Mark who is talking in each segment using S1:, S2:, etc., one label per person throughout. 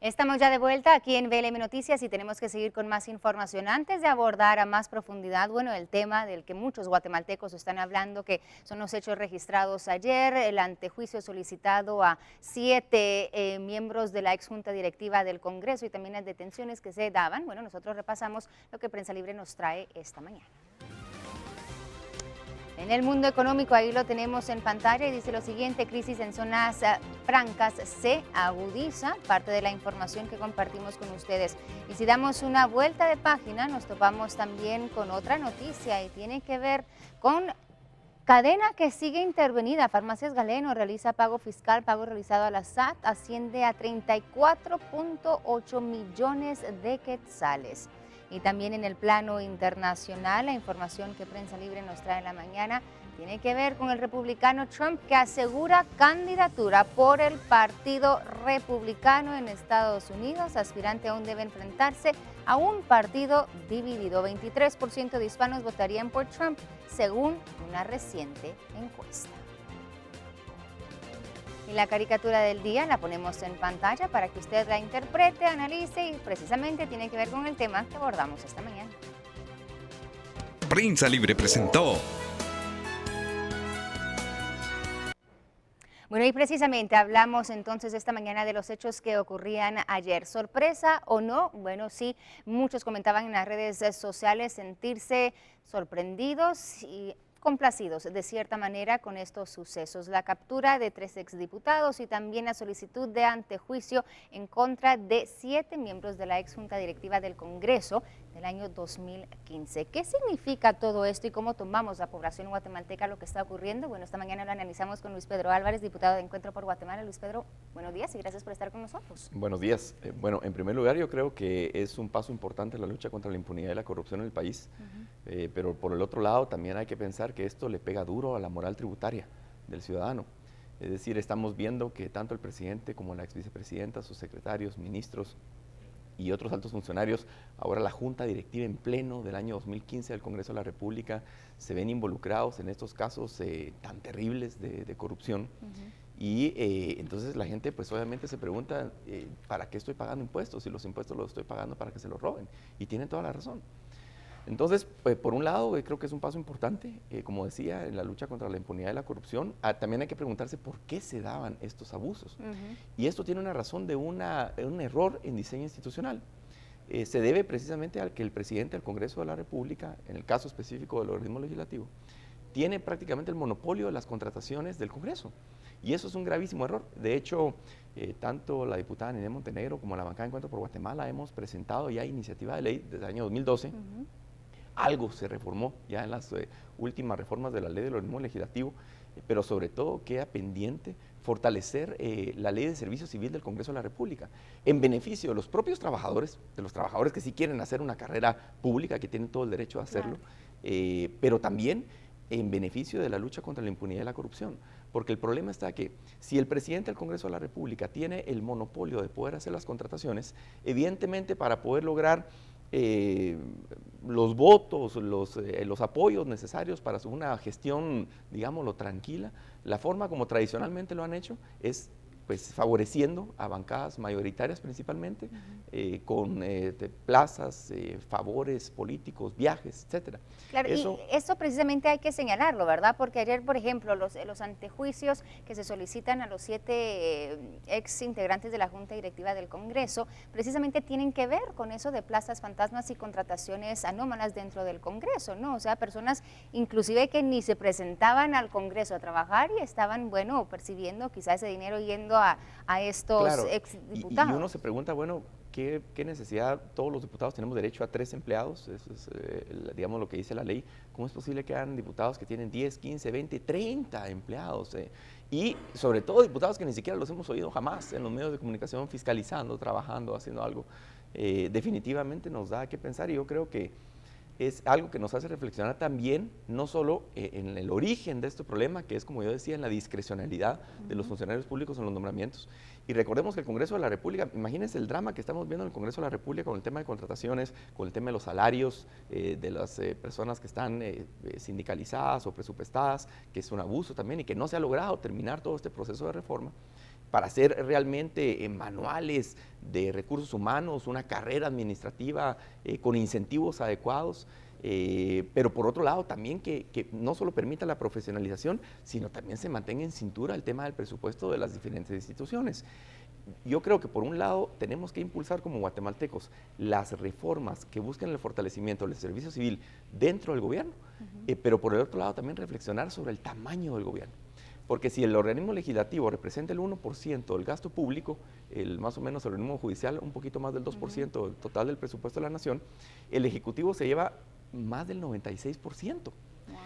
S1: Estamos ya de vuelta aquí en VLM Noticias y tenemos que seguir con más información. Antes de abordar a más profundidad, el tema del que muchos guatemaltecos están hablando, que son los hechos registrados ayer, el antejuicio solicitado a 7 miembros de la ex junta directiva del Congreso y también las detenciones que se daban. Nosotros repasamos lo que Prensa Libre nos trae esta mañana. En el mundo económico, ahí lo tenemos en pantalla y dice lo siguiente: crisis en zonas francas se agudiza, parte de la información que compartimos con ustedes. Y si damos una vuelta de página, nos topamos también con otra noticia y tiene que ver con cadena que sigue intervenida. Farmacias Galeno realiza pago fiscal, pago realizado a la SAT asciende a 34.8 millones de quetzales. Y también en el plano internacional, la información que Prensa Libre nos trae en la mañana tiene que ver con el republicano Trump, que asegura candidatura por el Partido Republicano en Estados Unidos. Aspirante aún debe enfrentarse a un partido dividido. 23% de hispanos votarían por Trump, según una reciente encuesta. Y la caricatura del día la ponemos en pantalla para que usted la interprete, analice y precisamente tiene que ver con el tema que abordamos esta mañana.
S2: Prensa Libre presentó.
S1: Y precisamente hablamos entonces esta mañana de los hechos que ocurrían ayer. ¿Sorpresa o no? Sí, muchos comentaban en las redes sociales sentirse sorprendidos y complacidos de cierta manera con estos sucesos. La captura de 3 exdiputados y también la solicitud de antejuicio en contra de 7 miembros de la ex junta directiva del Congreso del año 2015. ¿Qué significa todo esto y cómo tomamos la población guatemalteca lo que está ocurriendo? Esta mañana lo analizamos con Luis Pedro Álvarez, diputado de Encuentro por Guatemala. Luis Pedro, buenos días y gracias por estar con nosotros.
S3: Buenos días. En primer lugar, yo creo que es un paso importante en la lucha contra la impunidad y la corrupción en el país, pero por el otro lado también hay que pensar que esto le pega duro a la moral tributaria del ciudadano. Es decir, estamos viendo que tanto el presidente como la ex vicepresidenta, sus secretarios, ministros y otros altos funcionarios, ahora la junta directiva en pleno del año 2015 del Congreso de la República, se ven involucrados en estos casos tan terribles de corrupción. Y entonces la gente pues obviamente se pregunta, ¿para qué estoy pagando impuestos? Si los impuestos los estoy pagando para que se los roben. Y tienen toda la razón. Entonces, por un lado, creo que es un paso importante, como decía, en la lucha contra la impunidad y la corrupción. También hay que preguntarse por qué se daban estos abusos. Y esto tiene una razón de un error en diseño institucional. Se debe precisamente al que el presidente del Congreso de la República, en el caso específico del organismo legislativo, tiene prácticamente el monopolio de las contrataciones del Congreso. Y eso es un gravísimo error. De hecho, tanto la diputada Ninette Montenegro como la bancada de Encuentro por Guatemala hemos presentado ya iniciativa de ley desde el año 2012. Algo se reformó ya en las últimas reformas de la ley del organismo legislativo, pero sobre todo queda pendiente fortalecer la ley de servicio civil del Congreso de la República, en beneficio de los propios trabajadores, de los trabajadores que sí quieren hacer una carrera pública, que tienen todo el derecho a hacerlo, pero también en beneficio de la lucha contra la impunidad y la corrupción. Porque el problema está que si el presidente del Congreso de la República tiene el monopolio de poder hacer las contrataciones, evidentemente para poder lograr los votos, los apoyos necesarios para una gestión, digámoslo, tranquila, la forma como tradicionalmente lo han hecho es pues favoreciendo a bancadas mayoritarias principalmente, con plazas, favores políticos, viajes, etcétera.
S1: Claro, y eso precisamente hay que señalarlo, ¿verdad? Porque ayer, por ejemplo, los antejuicios que se solicitan a los 7 ex integrantes de la Junta Directiva del Congreso, precisamente tienen que ver con eso de plazas fantasmas y contrataciones anómalas dentro del Congreso, ¿no? O sea, personas inclusive que ni se presentaban al Congreso a trabajar y estaban, percibiendo quizá ese dinero yendo a estos exdiputados.
S3: Y uno se pregunta, ¿qué necesidad? Todos los diputados tenemos derecho a 3 empleados, eso es, digamos, lo que dice la ley. ¿Cómo es posible que hayan diputados que tienen 10, 15, 20, 30 empleados? Y sobre todo diputados que ni siquiera los hemos oído jamás en los medios de comunicación, fiscalizando, trabajando, haciendo algo. Definitivamente nos da que pensar, y yo creo que es algo que nos hace reflexionar también, no solo en el origen de este problema, que es, como yo decía, en la discrecionalidad de los funcionarios públicos en los nombramientos. Y recordemos que el Congreso de la República, imagínense el drama que estamos viendo en el Congreso de la República con el tema de contrataciones, con el tema de los salarios de las personas que están sindicalizadas o presupuestadas, que es un abuso también y que no se ha logrado terminar todo este proceso de reforma. para hacer realmente manuales de recursos humanos, una carrera administrativa con incentivos adecuados. Pero por otro lado también que no solo permita la profesionalización, sino también se mantenga en cintura el tema del presupuesto de las diferentes instituciones. Yo creo que por un lado tenemos que impulsar como guatemaltecos las reformas que busquen el fortalecimiento del servicio civil dentro del gobierno, pero por el otro lado también reflexionar sobre el tamaño del gobierno. Porque si el organismo legislativo representa el 1% del gasto público, más o menos el organismo judicial un poquito más del 2% del total del presupuesto de la nación, el Ejecutivo se lleva más del 96%.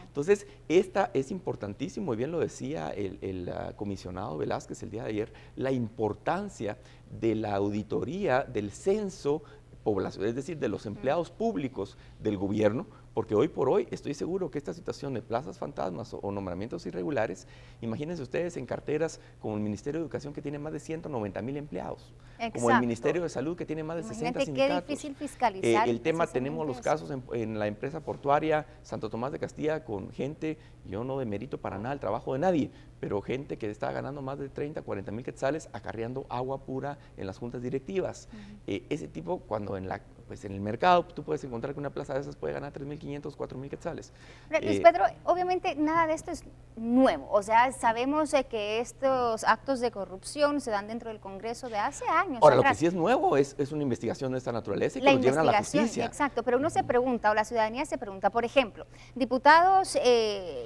S3: Entonces, esta es importantísimo, y bien lo decía el comisionado Velázquez el día de ayer, la importancia de la auditoría del censo poblacional, es decir, de los empleados públicos del gobierno, porque hoy por hoy estoy seguro que esta situación de plazas fantasmas o nombramientos irregulares, imagínense ustedes en carteras como el Ministerio de Educación que tiene más de 190,000 empleados, como el Ministerio de Salud que tiene más de 60 sindicatos.
S1: Qué difícil fiscalizar.
S3: El tema, tenemos los casos en la empresa portuaria Santo Tomás de Castilla con gente, yo no demerito para nada el trabajo de nadie, pero gente que está ganando más de 30, 40,000 quetzales acarreando agua pura en las juntas directivas. Ese tipo, cuando pues en el mercado tú puedes encontrar que una plaza de esas puede ganar 3,500, 4,000 quetzales.
S1: Luis Pedro, obviamente nada de esto es nuevo, o sea, sabemos que estos actos de corrupción se dan dentro del Congreso de hace años.
S3: Ahora, lo que sí es nuevo es una investigación de esta naturaleza y que los llevan a la justicia.
S1: Exacto, pero uno se pregunta, o la ciudadanía se pregunta, por ejemplo, diputados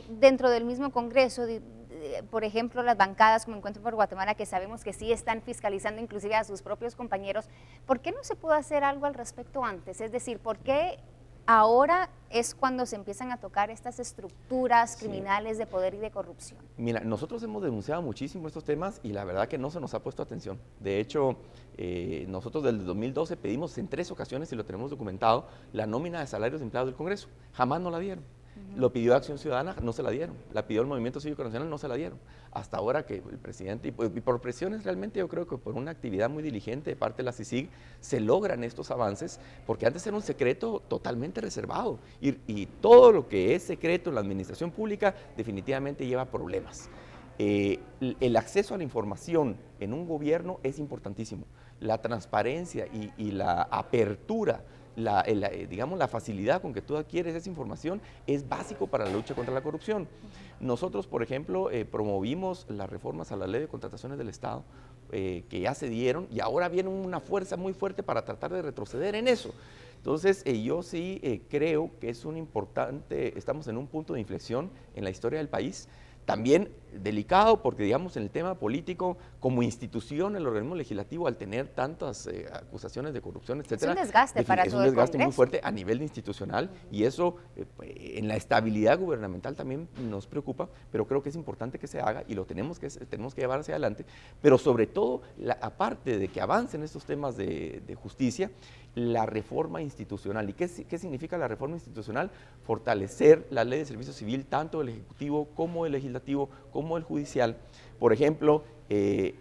S1: dentro del mismo Congreso, por ejemplo, las bancadas como Encuentro por Guatemala, que sabemos que sí están fiscalizando inclusive a sus propios compañeros, ¿por qué no se pudo hacer algo al respecto antes? Es decir, ¿por qué ahora es cuando se empiezan a tocar estas estructuras criminales de poder y de corrupción?
S3: Mira, nosotros hemos denunciado muchísimo estos temas y la verdad que no se nos ha puesto atención. De hecho, nosotros desde el 2012 pedimos en 3 ocasiones, y lo tenemos documentado, la nómina de salarios de empleados del Congreso. Jamás nos la dieron. Lo pidió Acción Ciudadana, no se la dieron. La pidió el Movimiento Cívico Nacional, no se la dieron. Hasta ahora que el presidente, y por presiones realmente yo creo que por una actividad muy diligente de parte de la CICIG, se logran estos avances, porque antes era un secreto totalmente reservado. Y todo lo que es secreto en la administración pública definitivamente lleva problemas. El acceso a la información en un gobierno es importantísimo. La transparencia y la apertura, digamos, la facilidad con que tú adquieres esa información es básico para la lucha contra la corrupción. Nosotros, por ejemplo, promovimos las reformas a la ley de contrataciones del Estado, que ya se dieron, y ahora viene una fuerza muy fuerte para tratar de retroceder en eso. Entonces, yo sí creo que es estamos en un punto de inflexión en la historia del país. También delicado porque, digamos, en el tema político, como institución, el organismo legislativo, al tener tantas acusaciones de corrupción, etcétera,
S1: es un desgaste para todo el Congreso.
S3: Es un desgaste muy fuerte a nivel institucional, y eso en la estabilidad gubernamental también nos preocupa, pero creo que es importante que se haga y lo tenemos que llevar hacia adelante, pero sobre todo, aparte de que avancen estos temas de justicia, la reforma institucional. ¿Y qué significa la reforma institucional? Fortalecer la ley de servicio civil, tanto del Ejecutivo como del Legislativo, como del Judicial. Por ejemplo,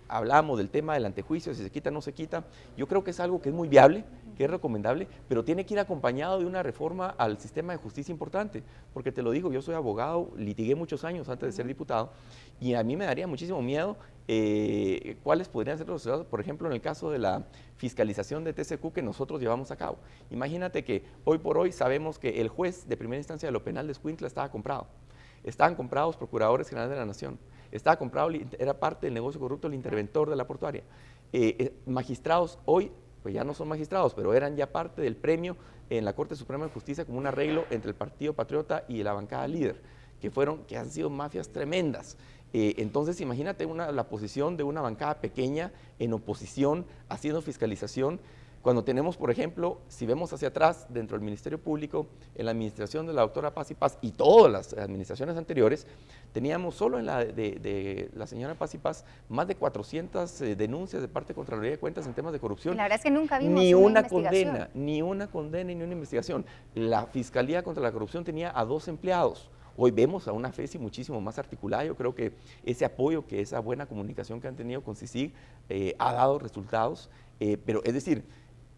S3: hablamos del tema del antejuicio, si se quita o no se quita. Yo creo que es algo que es muy viable, que es recomendable, pero tiene que ir acompañado de una reforma al sistema de justicia importante, porque te lo digo, yo soy abogado, litigué muchos años antes de ser diputado, y a mí me daría muchísimo miedo cuáles podrían ser los resultados, por ejemplo, en el caso de la fiscalización de TCQ que nosotros llevamos a cabo. Imagínate que hoy por hoy sabemos que el juez de primera instancia de lo penal de Escuintla estaba comprado. Estaban comprados procuradores generales de la Nación. Estaba comprado, era parte del negocio corrupto el interventor de la portuaria. Magistrados hoy, pues ya no son magistrados, pero eran ya parte del premio en la Corte Suprema de Justicia como un arreglo entre el Partido Patriota y la bancada líder, que han sido mafias tremendas. Entonces, imagínate la posición de una bancada pequeña en oposición, haciendo fiscalización, cuando tenemos, por ejemplo, si vemos hacia atrás, dentro del Ministerio Público, en la administración de la doctora Paz y Paz y todas las administraciones anteriores, teníamos solo en la de la señora Paz y Paz más de 400 denuncias de parte de Contraloría de Cuentas en temas de corrupción.
S1: La verdad es que nunca vimos
S3: ni una condena ni una investigación. La Fiscalía contra la Corrupción tenía a 2 empleados. Hoy vemos a una FESI muchísimo más articulada. Yo creo que ese apoyo, que esa buena comunicación que han tenido con CICIG ha dado resultados, pero es decir,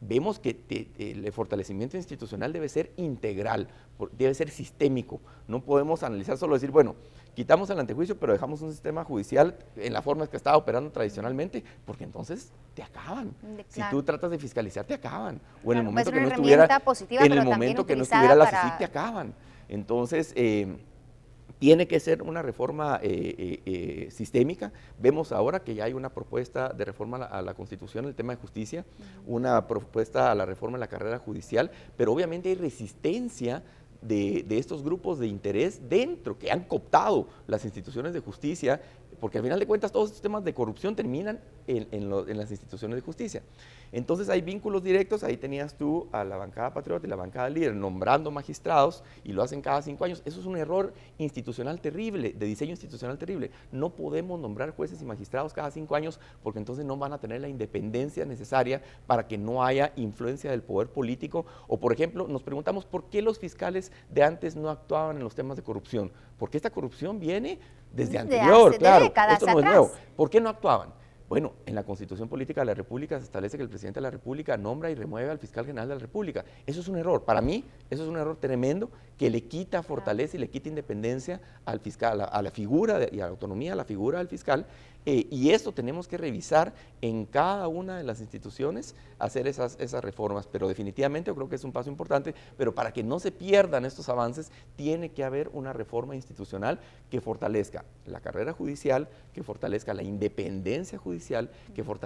S3: vemos que el fortalecimiento institucional debe ser integral, debe ser sistémico. No podemos analizar solo decir, bueno, quitamos el antejuicio, pero dejamos un sistema judicial en la forma que estaba operando tradicionalmente, porque entonces te acaban. Si tú tratas de fiscalizar, te acaban. O en el momento que no estuviera,
S1: positiva,
S3: en el momento que no estuviera la CICIG, te acaban. Entonces, tiene que ser una reforma sistémica. Vemos ahora que ya hay una propuesta de reforma a la Constitución en el tema de justicia, una propuesta a la reforma en la carrera judicial, pero obviamente hay resistencia de estos grupos de interés dentro, que han cooptado las instituciones de justicia, porque al final de cuentas todos estos temas de corrupción terminan en las instituciones de justicia. Entonces hay vínculos directos, ahí tenías tú a la bancada patriota y la bancada líder nombrando magistrados y lo hacen cada 5 años. Eso es un error institucional terrible, de diseño institucional terrible. No podemos nombrar jueces y magistrados cada 5 años porque entonces no van a tener la independencia necesaria para que no haya influencia del poder político. O por ejemplo, nos preguntamos por qué los fiscales de antes no actuaban en los temas de corrupción. Porque esta corrupción viene desde anterior, claro, esto no es nuevo. ¿Por qué no actuaban? Bueno, en la Constitución Política de la República se establece que el presidente de la República nombra y remueve al fiscal general de la República. Eso es un error. Para mí, eso es un error tremendo que le quita fortaleza y le quita independencia al fiscal, a la figura y a la autonomía, a la figura del fiscal. Y esto tenemos que revisar en cada una de las instituciones, hacer esas reformas. Pero definitivamente yo creo que es un paso importante, pero para que no se pierdan estos avances, tiene que haber una reforma institucional que fortalezca la carrera judicial, que fortalezca la independencia judicial, que fortalezca